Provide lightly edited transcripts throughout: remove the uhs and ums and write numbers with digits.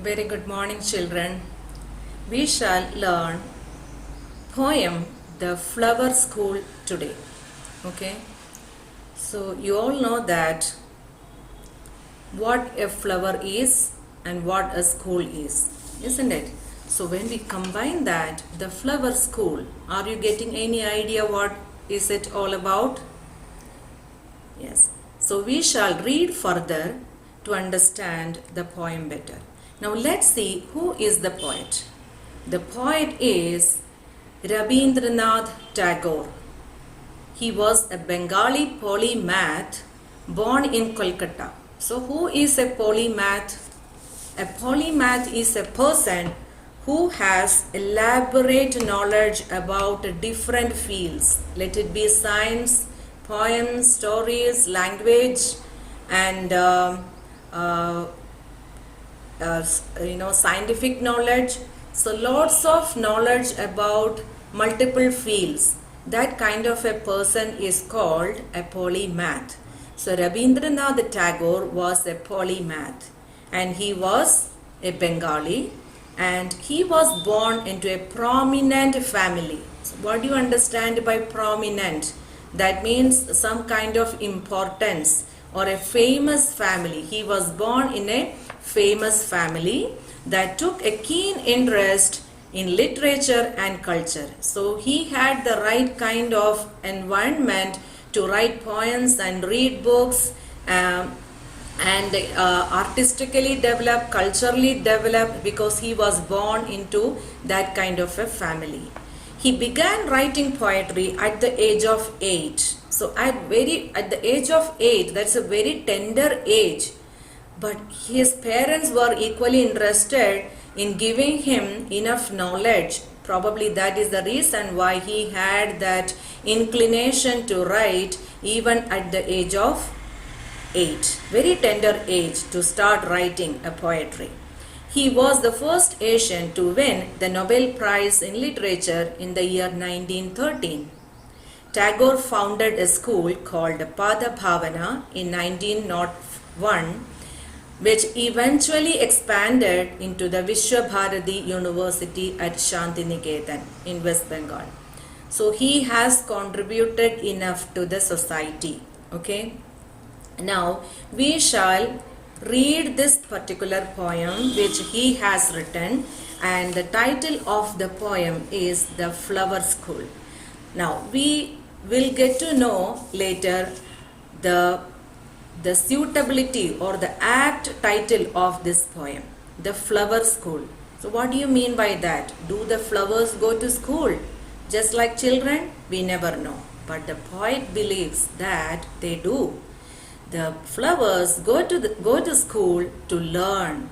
Very good morning, children. We shall learn poem The Flower School today. Okay, so you all know that what a flower is and what a school is, isn't it? So when we combine that, the flower school, are you getting any idea what is it all about? Yes. So we shall read further to understand the poem better. Now let's see who is the poet. The poet is Rabindranath Tagore. He was a Bengali polymath born in Kolkata. So who is a polymath? A polymath is a person who has elaborate knowledge about different fields. Let it be science, poems, stories, language, and scientific knowledge. So lots of knowledge about multiple fields. That kind of a person is called a polymath. So Rabindranath Tagore was a polymath, and he was a Bengali, and he was born into a prominent family. So what do you understand by prominent? That means some kind of importance or a famous family. He was born in a famous family that took a keen interest in literature and culture. So he had the right kind of environment to write poems and read books and artistically develop, culturally develop, because he was born into that kind of a family. He began writing poetry at the age of 8. So at the age of 8, that's a very tender age. But his parents were equally interested in giving him enough knowledge. Probably that is the reason why he had that inclination to write even at the age of 8. Very tender age to start writing a poetry. He was the first Asian to win the Nobel Prize in Literature in the year 1913. Tagore founded a school called Pada Bhavana in 1901, which eventually expanded into the Vishwabharati University at Shantiniketan in West Bengal. So he has contributed enough to the society. Okay. Now we shall read this particular poem which he has written, and the title of the poem is The Flower School. Now we will get to know later the suitability or the apt title of this poem, The Flower School. So what do you mean by that? Do the flowers go to school just like children? We never know, but the poet believes that they do. The flowers go to school to learn,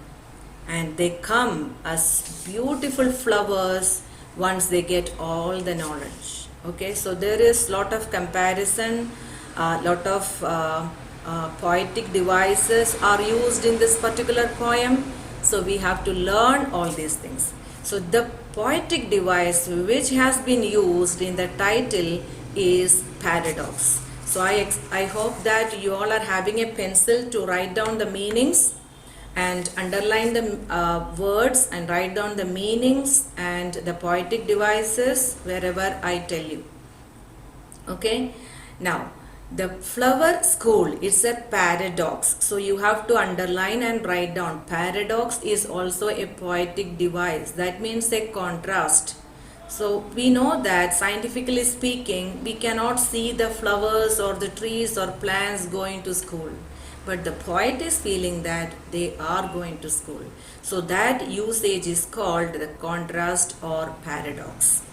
and they come as beautiful flowers once they get all the knowledge. Okay, so there is lot of comparison, lot of poetic devices are used in this particular poem. So we have to learn all these things. So the poetic device which has been used in the title is paradox. So I hope that you all are having a pencil to write down the meanings and underline the words and write down the meanings and the poetic devices wherever I tell you. Okay. Now the flower school is a paradox. So you have to underline and write down. Paradox is also a poetic device. That means a contrast. So we know that scientifically speaking, we cannot see the flowers or the trees or plants going to school. But the poet is feeling that they are going to school. So that usage is called the contrast or paradox.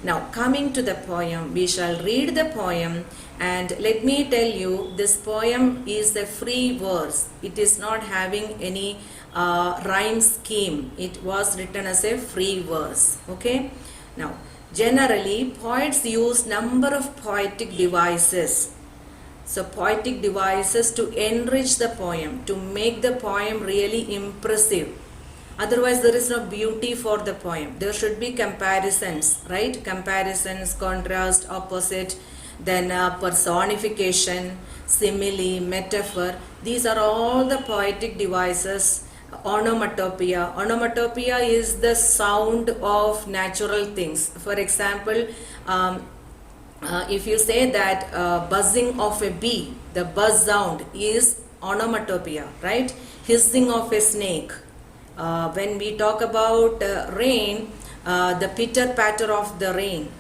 Now coming to the poem, we shall read the poem, and let me tell you, this poem is a free verse. It is not having any rhyme scheme. It was written as a free verse. Okay. Now generally poets use number of poetic devices. So poetic devices to enrich the poem, to make the poem really impressive. Otherwise there is no beauty for the poem. There should be comparisons, right? Comparisons, contrast, opposite, then personification, simile, metaphor. These are all the poetic devices Onomatopoeia. Onomatopoeia is the sound of natural things. For example, if you say that buzzing of a bee, the buzz sound is onomatopoeia, right? Hissing of a snake. When we talk about rain, the pitter patter of the rain,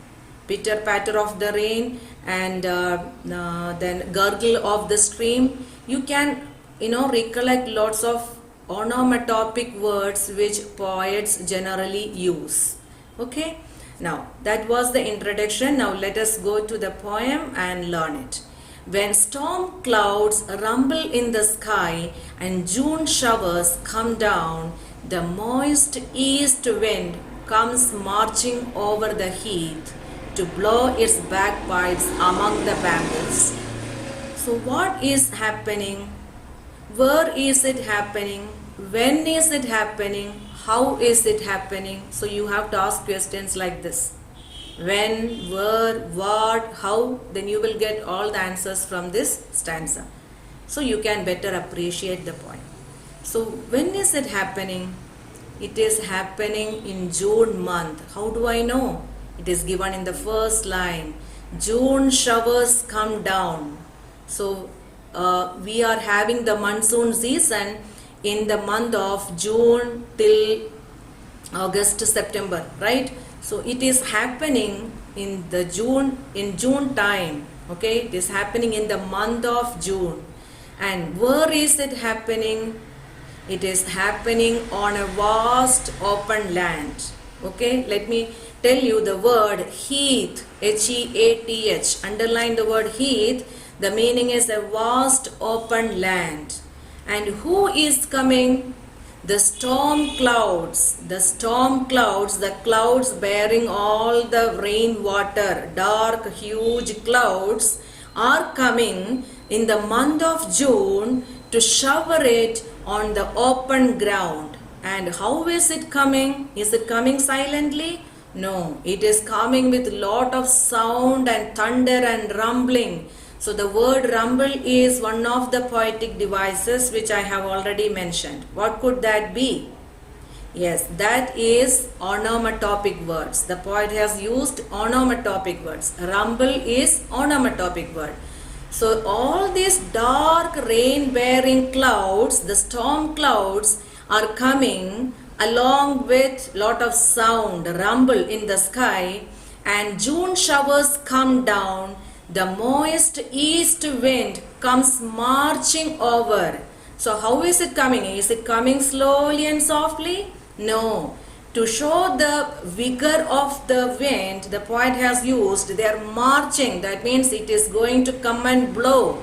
pitter patter of the rain, and then gurgle of the stream. You can recollect lots of onomatopic words which poets generally use. Okay, now that was the introduction. Now let us go to the poem and learn it. When storm clouds rumble in the sky and June showers come down, the moist east wind comes marching over the heath to blow its bagpipes among the bamboos. So what is happening? Where is it happening? When is it happening? How is it happening? So you have to ask questions like this. When, where, what, how, then you will get all the answers from this stanza. So you can better appreciate the poem. So when is it happening? It is happening in June month. How do I know? It is given in the first line. June showers come down. So we are having the monsoon season in the month of June till August, September, right? So it is happening in the June time. Okay, it is happening in the month of June. And where is it happening? It is happening on a vast open land. Okay, let me tell you the word heath, H-E-A-T-H. Underline the word heath. The meaning is a vast open land. And who is coming? The storm clouds. The storm clouds, the clouds bearing all the rainwater, dark, huge clouds are coming in the month of June to shower it on the open ground. And how is it coming? Is it coming silently? No, it is coming with lot of sound and thunder and rumbling. So the word rumble is one of the poetic devices which I have already mentioned. What could that be? Yes, that is onomatopic words. The poet has used onomatopic words. Rumble is onomatopic word. So all these dark rain-bearing clouds, the storm clouds, are coming along with lot of sound, rumble in the sky, and June showers come down. The moist east wind comes marching over. So how is it coming? Is it coming slowly and softly? No. To show the vigor of the wind, the poet has used, they are marching. That means it is going to come and blow.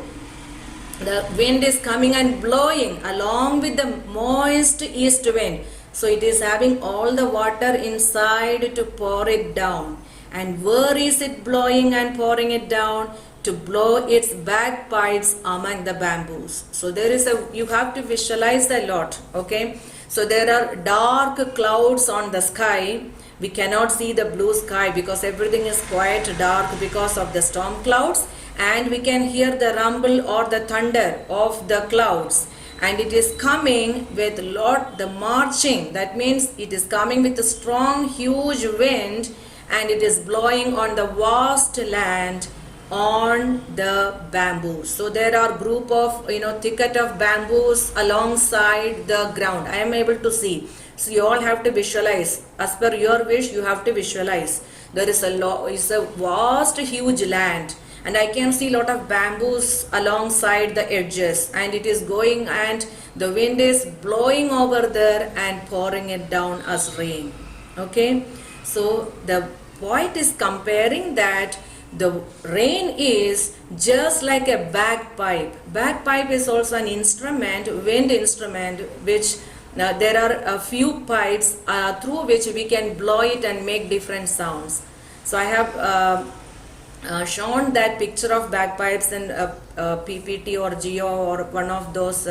The wind is coming and blowing along with the moist east wind. So it is having all the water inside to pour it down. And where is it blowing and pouring it down? To blow its bagpipes among the bamboos. So there is you have to visualize a lot, okay? So there are dark clouds on the sky. We cannot see the blue sky because everything is quite dark because of the storm clouds. And we can hear the rumble or the thunder of the clouds. And it is coming with the marching. That means it is coming with a strong, huge wind. And it is blowing on the vast land on the bamboos. So there are group of thicket of bamboos alongside the ground. I am able to see. So you all have to visualize. As per your wish, you have to visualize. There is a vast, huge land, and I can see lot of bamboos alongside the edges, and it is going and the wind is blowing over there and pouring it down as rain. Okay, so the poet is comparing that the rain is just like a bagpipe. Bagpipe is also an instrument, wind instrument, which there are a few pipes through which we can blow it and make different sounds. So I have shown that picture of bagpipes in PPT or Geo or one of those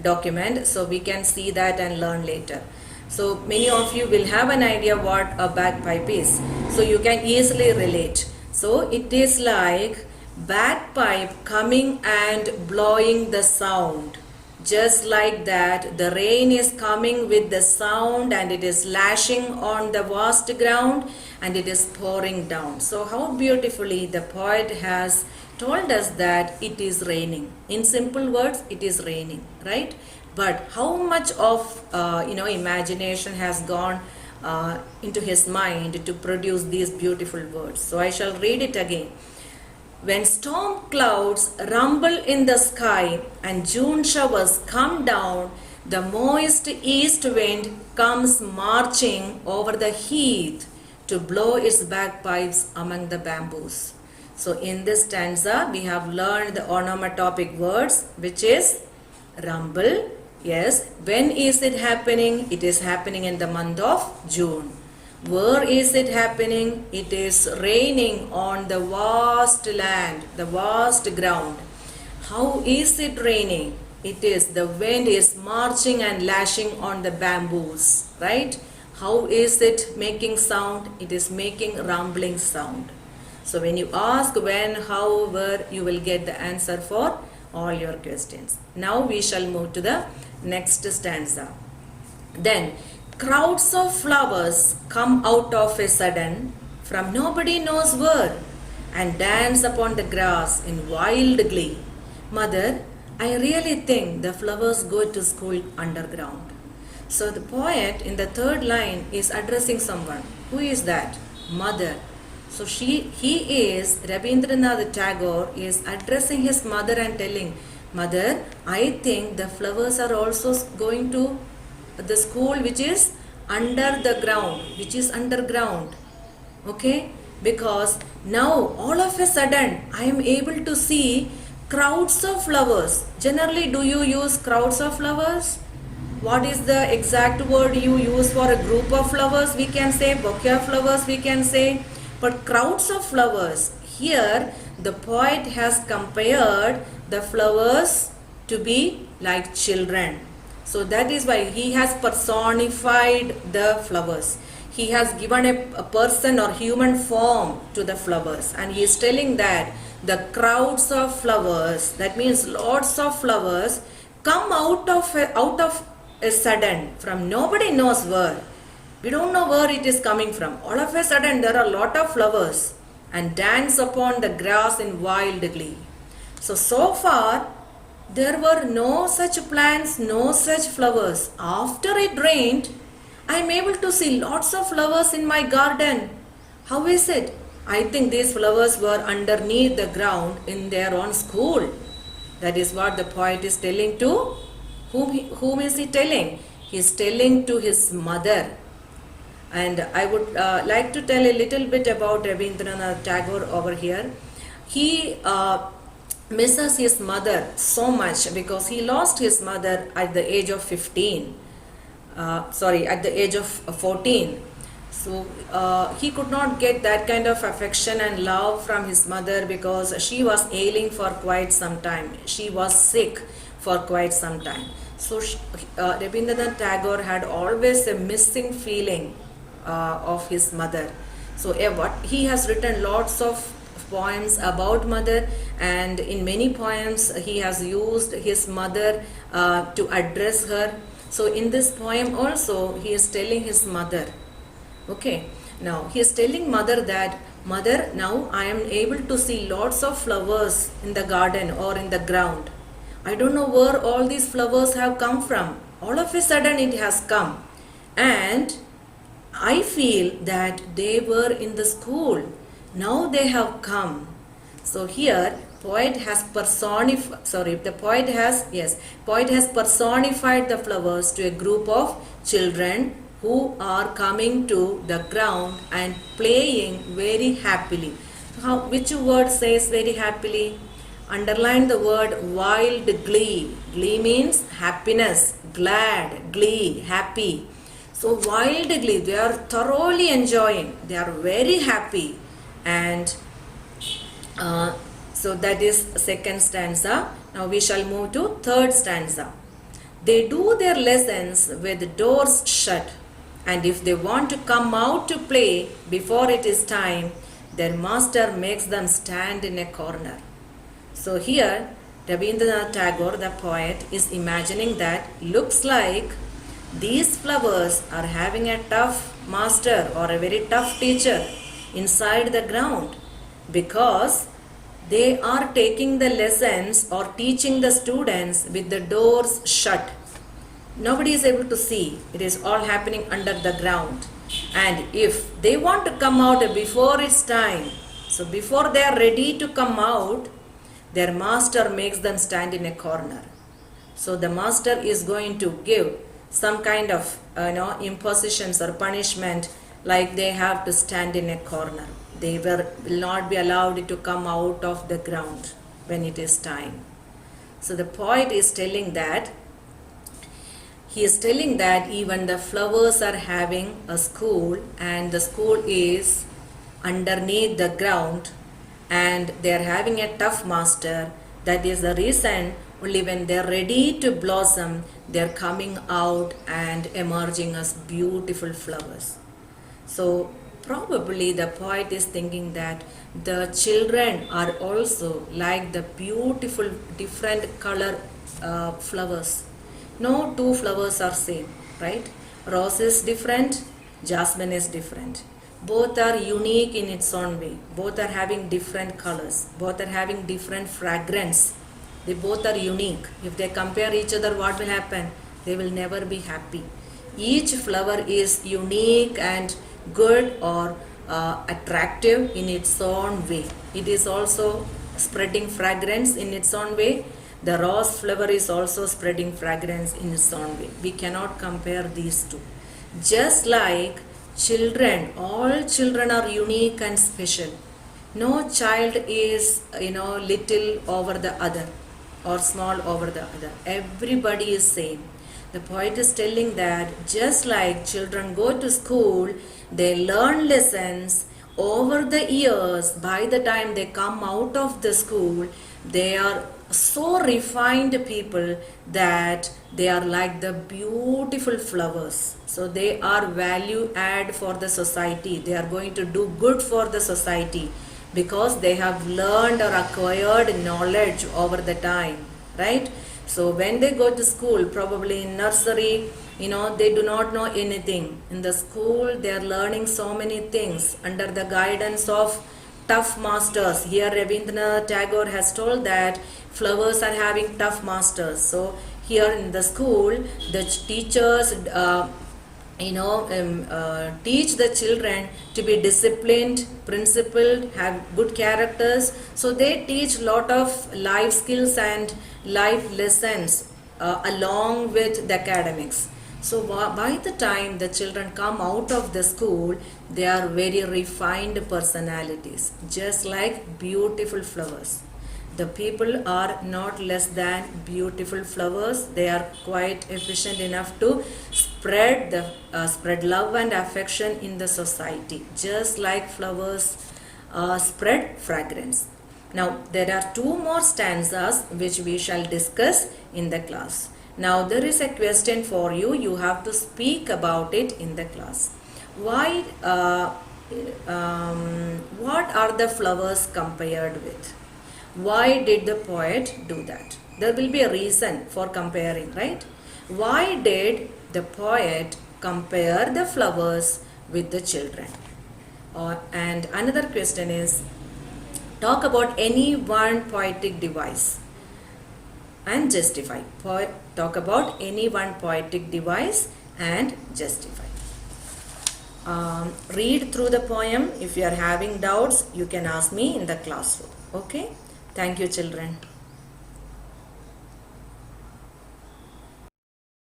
documents, so we can see that and learn later. So many of you will have an idea what a bagpipe is, so you can easily relate. So it is like bagpipe coming and blowing the sound, just like that, the rain is coming with the sound and it is lashing on the vast ground and it is pouring down. So how beautifully the poet has told us that it is raining. In simple words, it is raining, right? But how much of imagination has gone into his mind to produce these beautiful words. So I shall read it again. When storm clouds rumble in the sky and June showers come down, the moist east wind comes marching over the heath to blow its bagpipes among the bamboos. So in this stanza, we have learned the onomatopoeic words, which is rumble. Yes, when is it happening? It is happening in the month of June. Where is it happening? It is raining on the vast land, the vast ground. How is it raining? It is the wind is marching and lashing on the bamboos, right? How is it making sound? It is making rumbling sound. So when you ask when, how, where, you will get the answer for all your questions. Now we shall move to the next stanza. Then crowds of flowers come out of a sudden from nobody knows where and dance upon the grass in wild glee. Mother, I really think the flowers go to school underground. So the poet in the third line is addressing someone. Who is that? Mother. So he is, Rabindranath Tagore is addressing his mother and telling, Mother, I think the flowers are also going to the school which is under the ground, which is underground. Okay? Because now all of a sudden I am able to see crowds of flowers. Generally, do you use crowds of flowers? What is the exact word you use for a group of flowers? We can say bouquet of flowers, we can say. But crowds of flowers, here the poet has compared the flowers to be like children. So that is why he has personified the flowers. He has given a person or human form to the flowers, and he is telling that the crowds of flowers, that means lots of flowers, come out of a sudden from nobody knows where. We don't know where it is coming from. All of a sudden there are a lot of flowers and dance upon the grass in wild glee. So far there were no such plants, no such flowers. After it rained, I am able to see lots of flowers in my garden. How is it? I think these flowers were underneath the ground in their own school. That is what the poet is telling to. Whom is he telling? He is telling to his mother. And I would like to tell a little bit about Rabindranath Tagore over here. He misses his mother so much because he lost his mother at the age of 14. So he could not get that kind of affection and love from his mother because she was ailing for quite some time. She was sick for quite some time. So Rabindranath Tagore had always a missing feeling of his mother. So he has written lots of poems about mother, and in many poems he has used his mother to address her. So in this poem also he is telling his mother. Okay, now he is telling mother that, Mother, now I am able to see lots of flowers in the garden or in the ground. I don't know where all these flowers have come from. All of a sudden it has come, and I feel that they were in the school. Now they have come. So here poet has personified the flowers to a group of children who are coming to the ground and playing very happily. Which word says very happily? Underline the word wild glee. Glee means happiness, glad, glee, happy. So wild glee, they are thoroughly enjoying, they are very happy. And so that is second stanza. Now we shall move to third stanza. They do their lessons with doors shut, and if they want to come out to play before it is time, their master makes them stand in a corner. So here Rabindranath Tagore, the poet, is imagining that looks like these flowers are having a tough master or a very tough teacher inside the ground, because they are taking the lessons or teaching the students with the doors shut. Nobody is able to see. It is all happening under the ground. And if they want to come out before its time, so before they are ready to come out, their master makes them stand in a corner. So the master is going to give some kind of impositions or punishment, like they have to stand in a corner. They will not be allowed to come out of the ground when it is time. So the poet is telling that, he is telling that even the flowers are having a school, and the school is underneath the ground, and they are having a tough master. That is the reason only when they are ready to blossom, they are coming out and emerging as beautiful flowers. So probably the poet is thinking that the children are also like the beautiful different color flowers. No two flowers are same, right? Rose is different, jasmine is different. Both are unique in its own way. Both are having different colors. Both are having different fragrance. They both are unique. If they compare each other, what will happen? They will never be happy. Each flower is unique and good or attractive in its own way. It is also spreading fragrance in its own way. The rose flower is also spreading fragrance in its own way. We cannot compare these two. Just like children, all children are unique and special. No child is, little over the other or small over the other. Everybody is same. The poet is telling that just like children go to school, they learn lessons over the years. By the time they come out of the school, they are so refined people that they are like the beautiful flowers. So they are value add for the society. They are going to do good for the society because they have learned or acquired knowledge over the time, right? So when they go to school, probably in nursery, they do not know anything. In the school, they are learning so many things under the guidance of tough masters. Here Rabindranath Tagore has told that flowers are having tough masters. So here in the school, the teachers teach the children to be disciplined, principled, have good characters. So they teach lot of life skills and life lessons along with the academics. So by the time the children come out of the school, they are very refined personalities, just like beautiful flowers. The people are not less than beautiful flowers. They are quite efficient enough to spread love and affection in the society, just like flowers spread fragrance. Now there are two more stanzas which we shall discuss in the class. Now there is a question for you. You have to speak about it in the class. Why? What are the flowers compared with? Why did the poet do that? There will be a reason for comparing, right? Why did the poet compare the flowers with the children? And another question is, talk about any one poetic device and justify. Talk about any one poetic device and justify. Read through the poem. If you are having doubts, you can ask me in the classroom. Okay? Thank you, children.